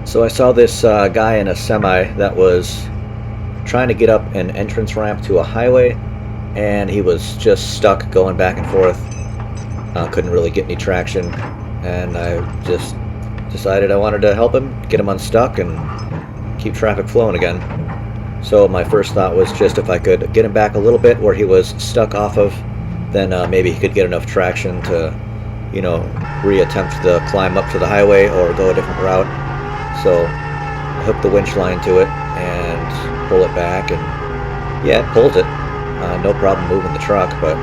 So I saw this guy in a semi that was trying to get up an entrance ramp to a highway, and he was just stuck going back and forth. Couldn't really get any traction, and I just decided I wanted to help him, get him unstuck, and keep traffic flowing again. So my first thought was just if I could get him back a little bit where he was stuck off of, then maybe he could get enough traction to, reattempt the climb up to the highway or go a different route. So I hooked the winch line to it and pull it back, and yeah, it pulls it. No problem moving the truck, but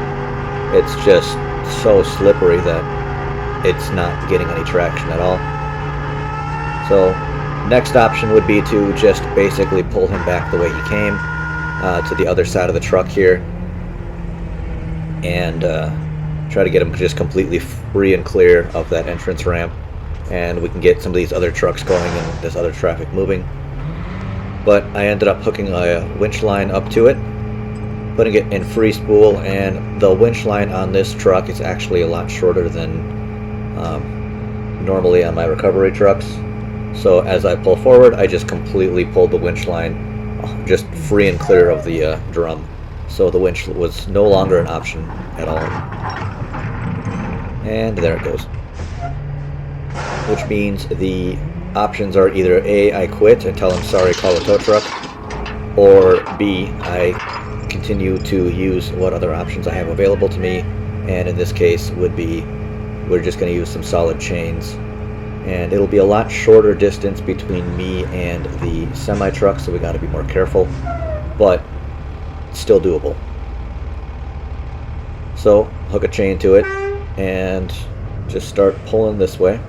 it's just so slippery that it's not getting any traction at all. So next option would be to just basically pull him back the way he came to the other side of the truck here, and try to get him just completely free and clear of that entrance ramp, and we can get some of these other trucks going and this other traffic moving. But I ended up hooking a winch line up to it, putting it in free spool, and the winch line on this truck is actually a lot shorter than normally on my recovery trucks. So as I pull forward, I just completely pulled the winch line just free and clear of the drum. So the winch was no longer an option at all. And there it goes. Which means the options are either A, I quit and tell him sorry, call a tow truck, or B, I continue to use what other options I have available to me, and in this case would be we're just going to use some solid chains, and it'll be a lot shorter distance between me and the semi truck, so we got to be more careful, but still doable. So hook a chain to it and just start pulling this way.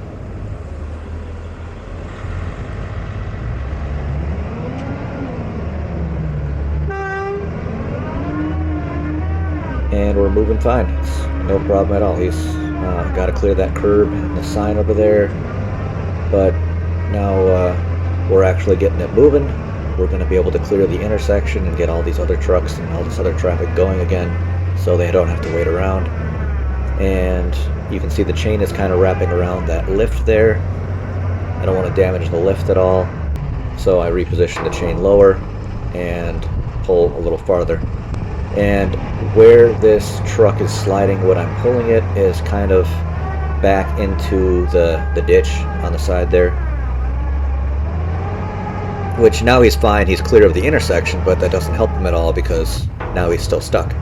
And we're moving fine. It's no problem at all. He's got to clear that curb and the sign over there, but now we're actually getting it moving. We're going to be able to clear the intersection and get all these other trucks and all this other traffic going again, so they don't have to wait around. And you can see the chain is kind of wrapping around that lift there. I don't want to damage the lift at all, so I reposition the chain lower and pull a little farther. And where this truck is sliding, when I'm pulling it, is kind of back into the ditch on the side there. Which now he's fine, he's clear of the intersection, but that doesn't help him at all because now he's still stuck.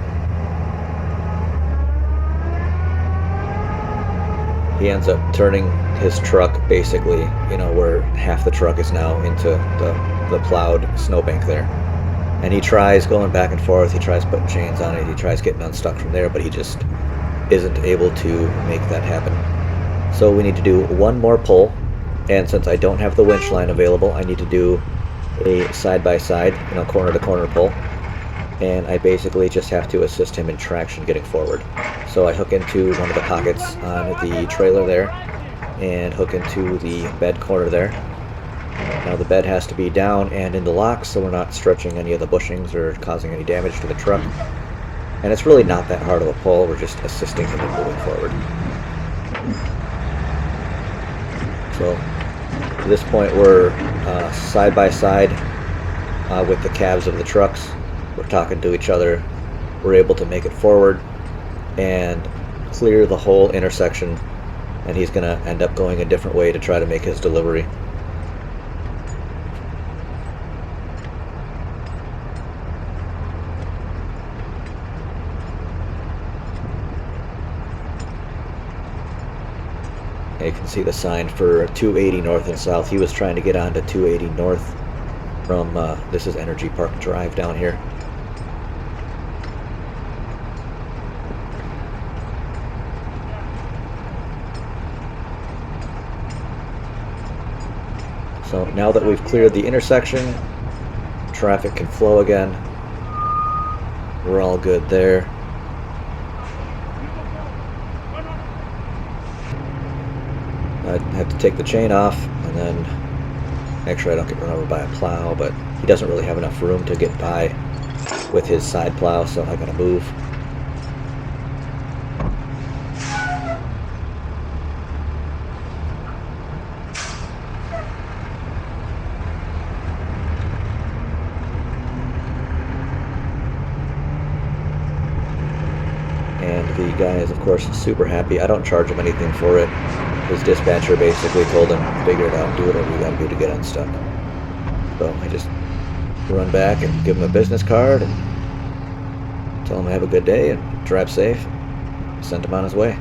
He ends up turning his truck basically, where half the truck is now into the plowed snowbank there. And he tries going back and forth, he tries putting chains on it, he tries getting unstuck from there, but he just isn't able to make that happen. So we need to do one more pull, and since I don't have the winch line available, I need to do a side-by-side, corner-to-corner pull, and I basically just have to assist him in traction getting forward. So I hook into one of the pockets on the trailer there, and hook into the bed corner there. Now the bed has to be down and in the lock so we're not stretching any of the bushings or causing any damage to the truck. And it's really not that hard of a pull, we're just assisting him in moving forward. So at this point we're side by side with the cabs of the trucks. We're talking to each other. We're able to make it forward and clear the whole intersection, and he's going to end up going a different way to try to make his delivery. You can see the sign for 280 north and south. He was trying to get onto 280 north from, this is Energy Park Drive down here. So now that we've cleared the intersection, traffic can flow again. We're all good there. I have to take the chain off and then make sure I don't get run over by a plow, but he doesn't really have enough room to get by with his side plow, so I gotta move. guy is, of course, super happy. I don't charge him anything for it. His dispatcher basically told him, figure it out, do whatever you gotta do to get unstuck. So I just run back and give him a business card and tell him to have a good day and drive safe. Sent him on his way.